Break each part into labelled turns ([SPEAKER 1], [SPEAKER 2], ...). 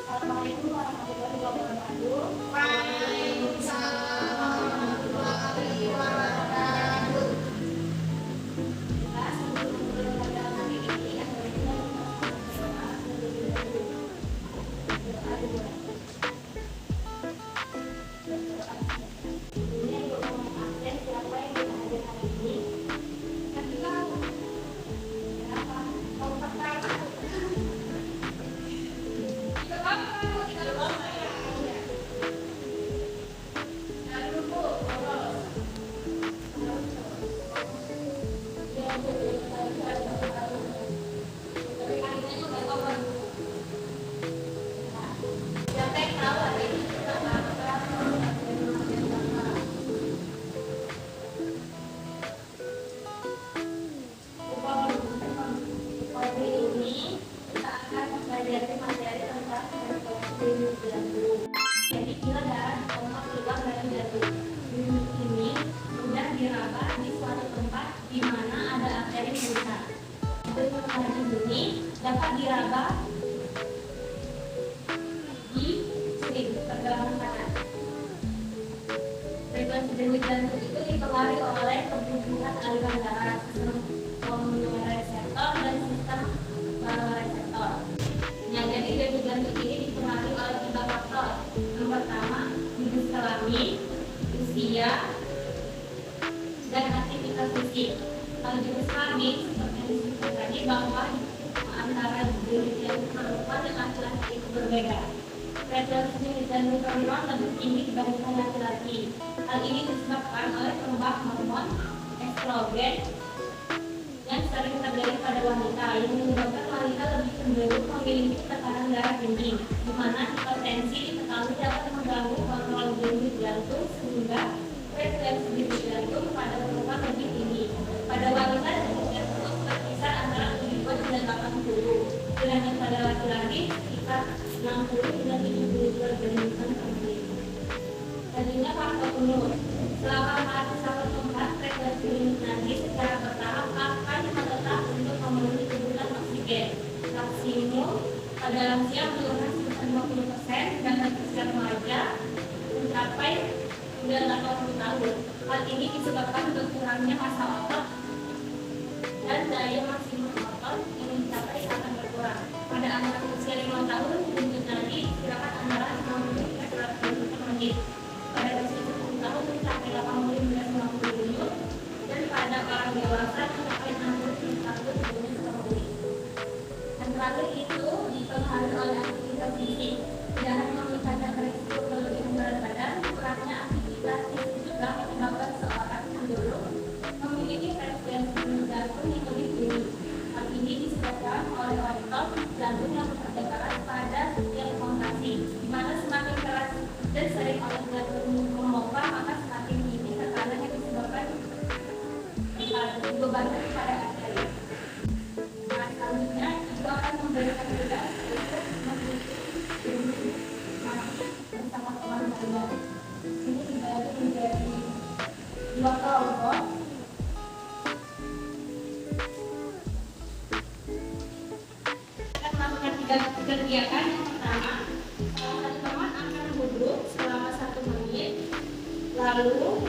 [SPEAKER 1] Assalamualaikum warahmatullahi wabarakatuh.
[SPEAKER 2] Waalaikumsalam warahmatullahi wabarakatuh.
[SPEAKER 1] Kita sebelum mulai pada hari ini adalah kita berdoa terlebih dahulu. Berdoa dulu. Berdoa. Ini untuk memastikan siapa yang kita hadir hari ini. Kita tahu kenapa kau pertama. Jadi bila darah otot keluar dari jantung ini mudah diraba di suatu tempat di mana ada arteri besar. Dengan cara ini dapat diraba di sini pergelangan tangan. Frekuensi denyut jantung itu dipengaruhi oleh pertumbuhan aliran darah, sistem reseptor dan sistem reseptor. Nah, jadi denyut jantung ini dipengaruhi oleh 3 faktor. Yang pertama, jenis kelamin, usia, dan aktivitas fisik. Kalau jenis kelamin, seperti yang disebutkan tadi, bahwa antara denyut jantung perempuan dan laki-laki itu berbeda. Frekuensi denyut jantung perempuan lebih tinggi dibandingkan laki-laki. Hal ini disebabkan oleh perubahan hormon estrogen yang sering terjadi pada wanita, yang menyebabkan wanita lebih cenderung memiliki tekanan darah tinggi, di mana hipertensi diketahui dapat mengganggu kontrol denyut jantung sehingga frekuensi denyut jantung pada perempuan lebih tinggi. Pada wanita denyut jantung berkisar antara 70 dan 80, sedangkan pada laki-laki sekitar 60 hingga 72 denyutan per menit. Selanjutnya faktor umur. Selama mati satu tempat, frekuensi denyut nadi secara bertahap akan menetap untuk memenuhi kebutuhan oksigen maksimum pada lansia menurun sebesar 50%, dan usia remaja mencapai 80 tahun. Hal ini disebabkan berkurangnya massa otot dan daya maksimum otot yang mencapai akan berkurang. Pada anak usia 5 tahun, denyut nadi diperkirakan antara 60 hingga 100 denyut per menit. Pada usia 10 tahun mencapai 80 hingga 90 denyut, dan pada orang dewasa mencapai 60 hingga 100 denyut per menit. Yang terakhir itu dipengaruhi oleh aktivitas fisik. Tidak hanya meningkatkan risiko kelebihan berat badan, kurangnya aktivitas fisik juga menyebabkan seorang cenderung memiliki frekuensi denyut jantung yang lebih tinggi. Hal ini disebabkan oleh otot jantung yang berdekatan pada setiap kontraksi, di mana semakin keras dan sering otot jantung memompa, maka semakin tinggi tekanan yang disebabkan dibebankan pada arteri. Nah, selanjutnya itu akan memberikan juga untuk bersama teman-teman. Ini dibagi menjadi 2 kelompok. Akan melakukan 3 kegiatan. Yang pertama, satu teman akan duduk selama 1 menit, lalu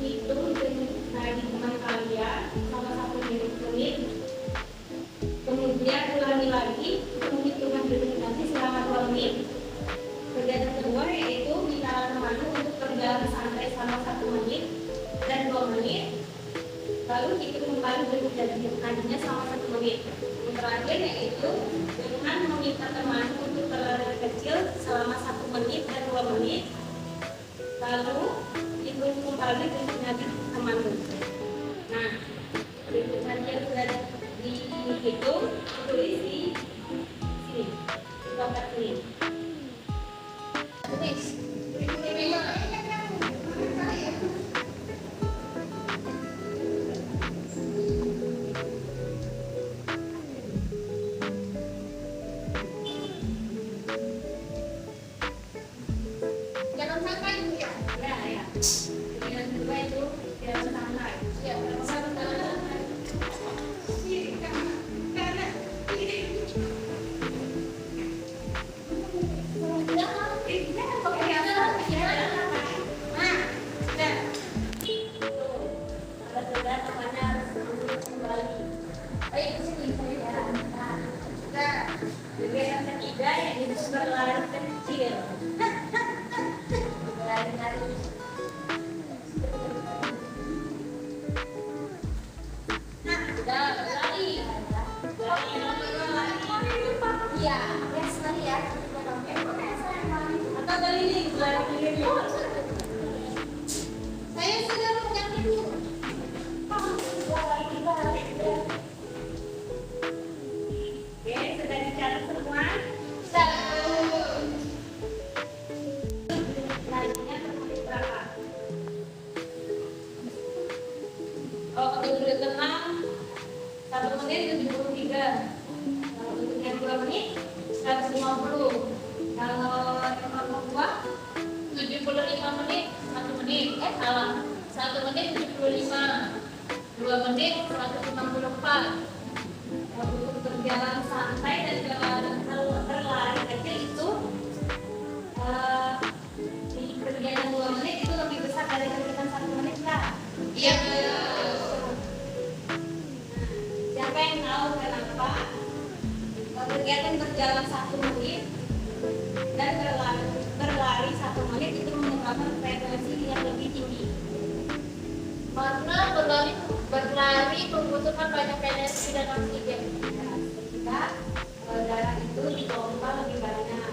[SPEAKER 1] hitung denyut nadi teman kalian selama 1 menit. Kemudian ulangi lagi penghitungan denyut nadi selama 2 menit. Kegiatan kedua yaitu minta temanmu untuk berjalan santai selama 1 menit dan 2 menit, lalu hitung kembali denyut nadinya selama 1 menit. Yang terakhir yaitu dengan meminta temanmu untuk berlari kecil selama 1 menit dan 2 menit, lalu hitung kembali denyut nadi temanmu. Nah, denyut nadi yang sudah dihitung tulis di sini, di dompet ini. Tulis.
[SPEAKER 2] Jangan sampai ya.
[SPEAKER 1] Ya. Yang kedua itu jangan santai.
[SPEAKER 2] Ya, jangan sampai. Ini karena ini
[SPEAKER 1] berlari kecil. Berlari-lari. Nah, udah berlari. Iya, yes lari ya. Atau dari ini berlari.
[SPEAKER 2] Saya sudah mengerti dulu.
[SPEAKER 1] Oke, sudah dicatat semua. Larinya menit berapa? Kalau untuk tenang 1 menit 73. Kalau untuknya 2 menit 150. Kalau yang membuat 75 menit 1 menit. Salah. 1 menit 75. 2 menit 154. Kalau untuk berjalan santai dan berlari kecil itu di perjalanan 2 menit itu lebih besar dari kegiatan 1 menit lah.
[SPEAKER 2] Iya.
[SPEAKER 1] Siapa yang tahu kenapa kegiatan berjalan 1 menit dan berlari 1 menit itu menyebabkan frekuensi yang lebih tinggi?
[SPEAKER 2] Karena berlari membutuhkan banyak energi dan oksigen.
[SPEAKER 1] Ketika darah itu dipompa lebih banyak.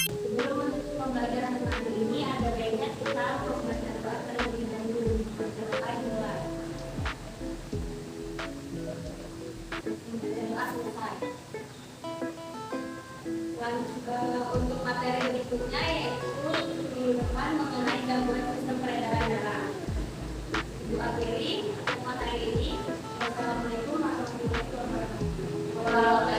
[SPEAKER 1] Sebelum menutup pembelajaran hari ini ada baiknya kita membaca terlebih dahulu terkait mulai. Selesai. Untuk materi berikutnya yaitu minggu depan mengenai gangguan sistem peredaran darah. Ibu akhiri materi ini. Wassalamualaikum warahmatullahi wabarakatuh.